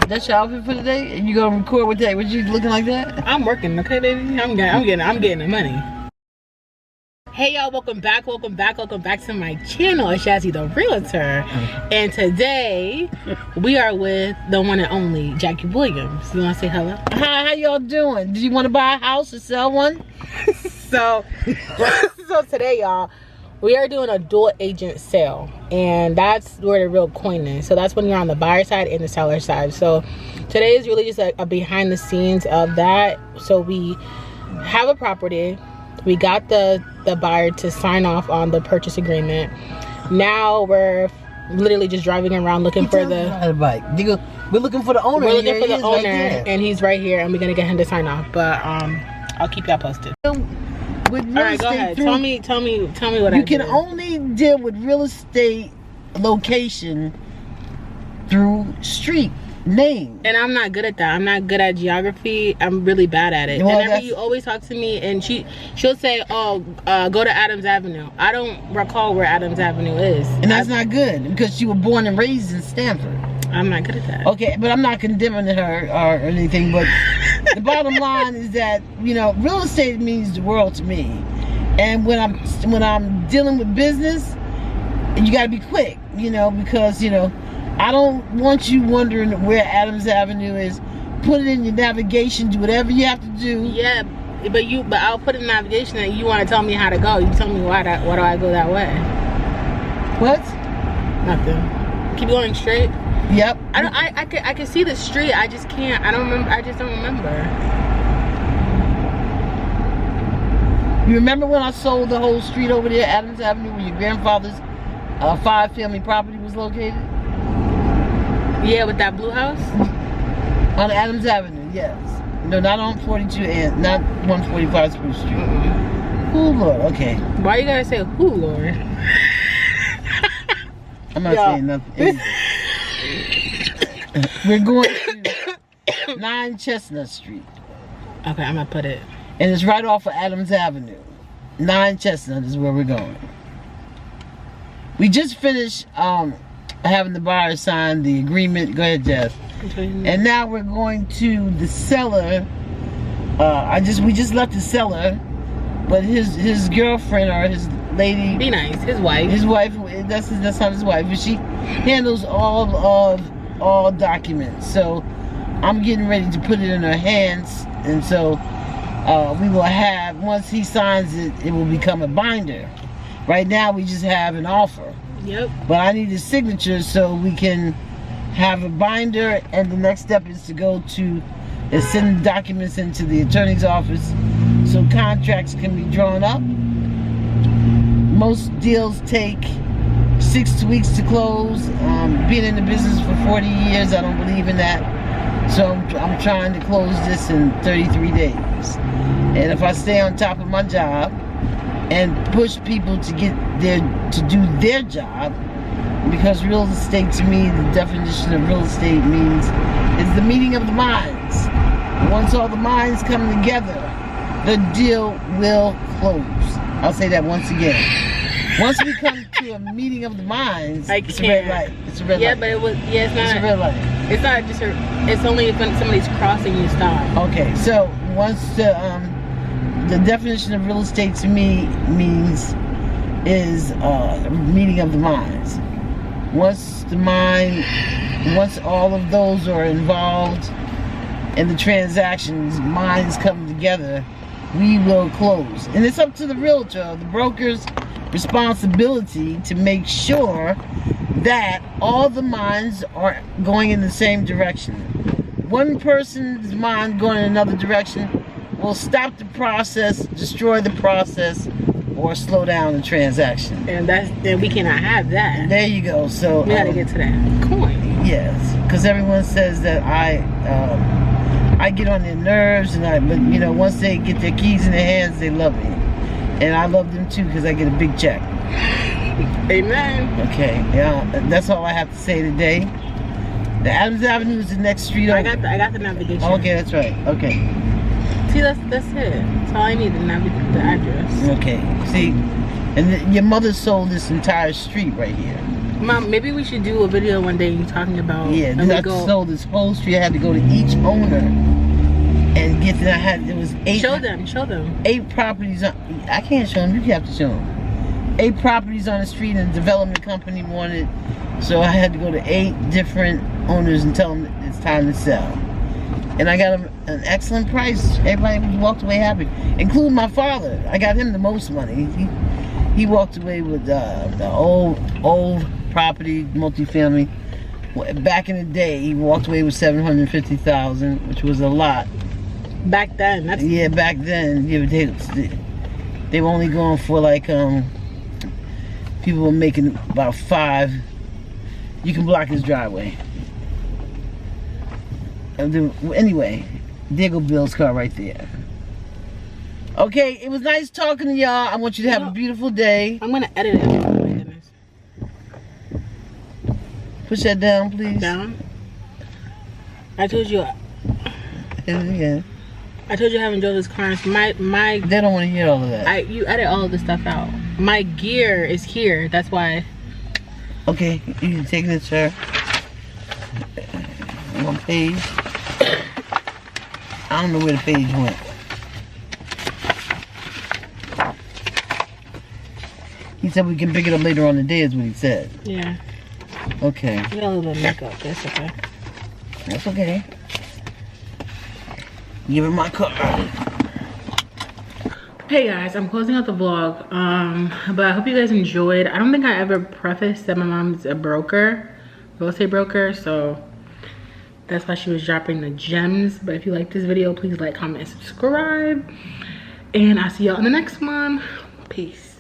That's your outfit for today? And you gonna record with that? Was you looking like that? I'm working, okay, baby. I'm getting the money. Hey y'all, welcome back to my channel. It's Jazzy the Realtor, and today we are with the one and only Jackie Williams. You want to say hello? Hi, how y'all doing? Do you want to buy a house or sell one? So today, y'all, we are doing a dual agent sale, and that's where the real coin is. So that's when you're on the buyer side and the seller side. So today is really just a behind the scenes of that. So we have a property. We got the buyer to sign off on the purchase agreement. Now we're literally just driving around looking for the we're looking for the owner. We're looking for the owner, and he's right here, and we're gonna get him to sign off. But I'll keep y'all posted. With real All right, go estate ahead. Tell me what you can only deal with real estate location through street name. And I'm not good at that. I'm not good at geography. I'm really bad at it. Well, whenever you always talk to me, and she'll say, "Oh, go to Adams Avenue." I don't recall where Adams Avenue is, and that's not good because you were born and raised in Stanford. I'm not good at that. Okay, but I'm not condemning her or anything, but the bottom line is that, you know, real estate means the world to me. And when I'm dealing with business, you got to be quick, you know, because, you know, I don't want you wondering where Adams Avenue is. Put it in your navigation, do whatever you have to do. Yeah, but I'll put it in navigation and you want to tell me how to go. You tell me why do I go that way? What? Nothing. Keep going straight. Yep. I can see the street. I just can't. I just don't remember. You remember when I sold the whole street over there, Adams Avenue, where your grandfather's 5-family property was located? Yeah, with that blue house? On Adams Avenue, yes. No, not on 42 and not 145 Spruce Street. Oh Lord, okay. Why you gotta say who, Lord? I'm not saying nothing. We're going to 9 Chestnut Street. Okay, I'm gonna put it. And it's right off of Adams Avenue. 9 Chestnut is where we're going. We just finished having the buyer sign the agreement. Go ahead, Jess. And now we're going to the seller. We just left the seller, but his girlfriend or his lady. Be nice. His wife. His wife. That's not his wife, but she handles all documents. So I'm getting ready to put it in her hands, and so we will have, once he signs it, it will become a binder. Right now we just have an offer. Yep. But I need his signature so we can have a binder, and the next step is to go to send the documents into the attorney's office so contracts can be drawn up. Most deals take 6 weeks to close. Being in the business for 40 years, I don't believe in that. So I'm trying to close this in 33 days. And if I stay on top of my job and push people to do their job, because real estate, to me, the definition of real estate means is the meeting of the minds. Once all the minds come together, the deal will close. I'll say that once again. Once we come to a meeting of the minds, it's a red light. It's a red light. Yeah, but it's not. It's a red light. It's not just it's only when somebody's crossing you, stop. Okay, so once the definition of real estate to me is meeting of the minds. Once all of those are involved in the transactions, minds come together, we will close. And it's up to the realtor, the broker's responsibility to make sure that all the minds are going in the same direction. One person's mind going in another direction will stop the process, destroy the process, or slow down the transaction. And we cannot have that. There you go. So we gotta get to that coin. Yes, because everyone says that I get on their nerves, but you know, once they get their keys in their hands, they love me, and I love them too because I get a big check. Amen. Okay, yeah, that's all I have to say today. The Adams Avenue is the next street over. I got the navigation. Okay, that's right. Okay. See, that's it. That's all I need, the address. Okay. See, and your mother sold this entire street right here. Mom, maybe we should do a video one day you talking about. Yeah, I sold this whole street. I had to go to each owner and get to. There was 8. Show them. 8 properties. I can't show them. You have to show them. 8 properties on the street, and the development company wanted. So I had to go to 8 different owners and tell them it's time to sell. And I got an excellent price. Everybody walked away happy, including my father. I got him the most money. He walked away with the old property, multifamily. Back in the day, he walked away with $750,000, which was a lot. Back then, yeah. Back then, yeah, they were only going for like people were making about 5. You can block his driveway. Anyway, there go Bill's car right there. Okay, it was nice talking to y'all. I want you to have a beautiful day. I'm gonna edit it. Oh my goodness. Push that down, please. Down. I told you. Yeah. I told you I haven't drove this car. My. They don't want to hear all of that. You edit all of this stuff out. My gear is here. That's why. Okay, you can take this, sir. One page. I don't know where the page went. He said we can pick it up later on the day, is what he said. Yeah. Okay. You got a little bit of makeup. That's okay. That's okay. Give him my car. Hey guys, I'm closing out the vlog. But I hope you guys enjoyed. I don't think I ever prefaced that my mom's a broker, real estate broker, so that's why she was dropping the gems. But if you like this video, please like, comment, and subscribe. And I'll see y'all in the next one. Peace.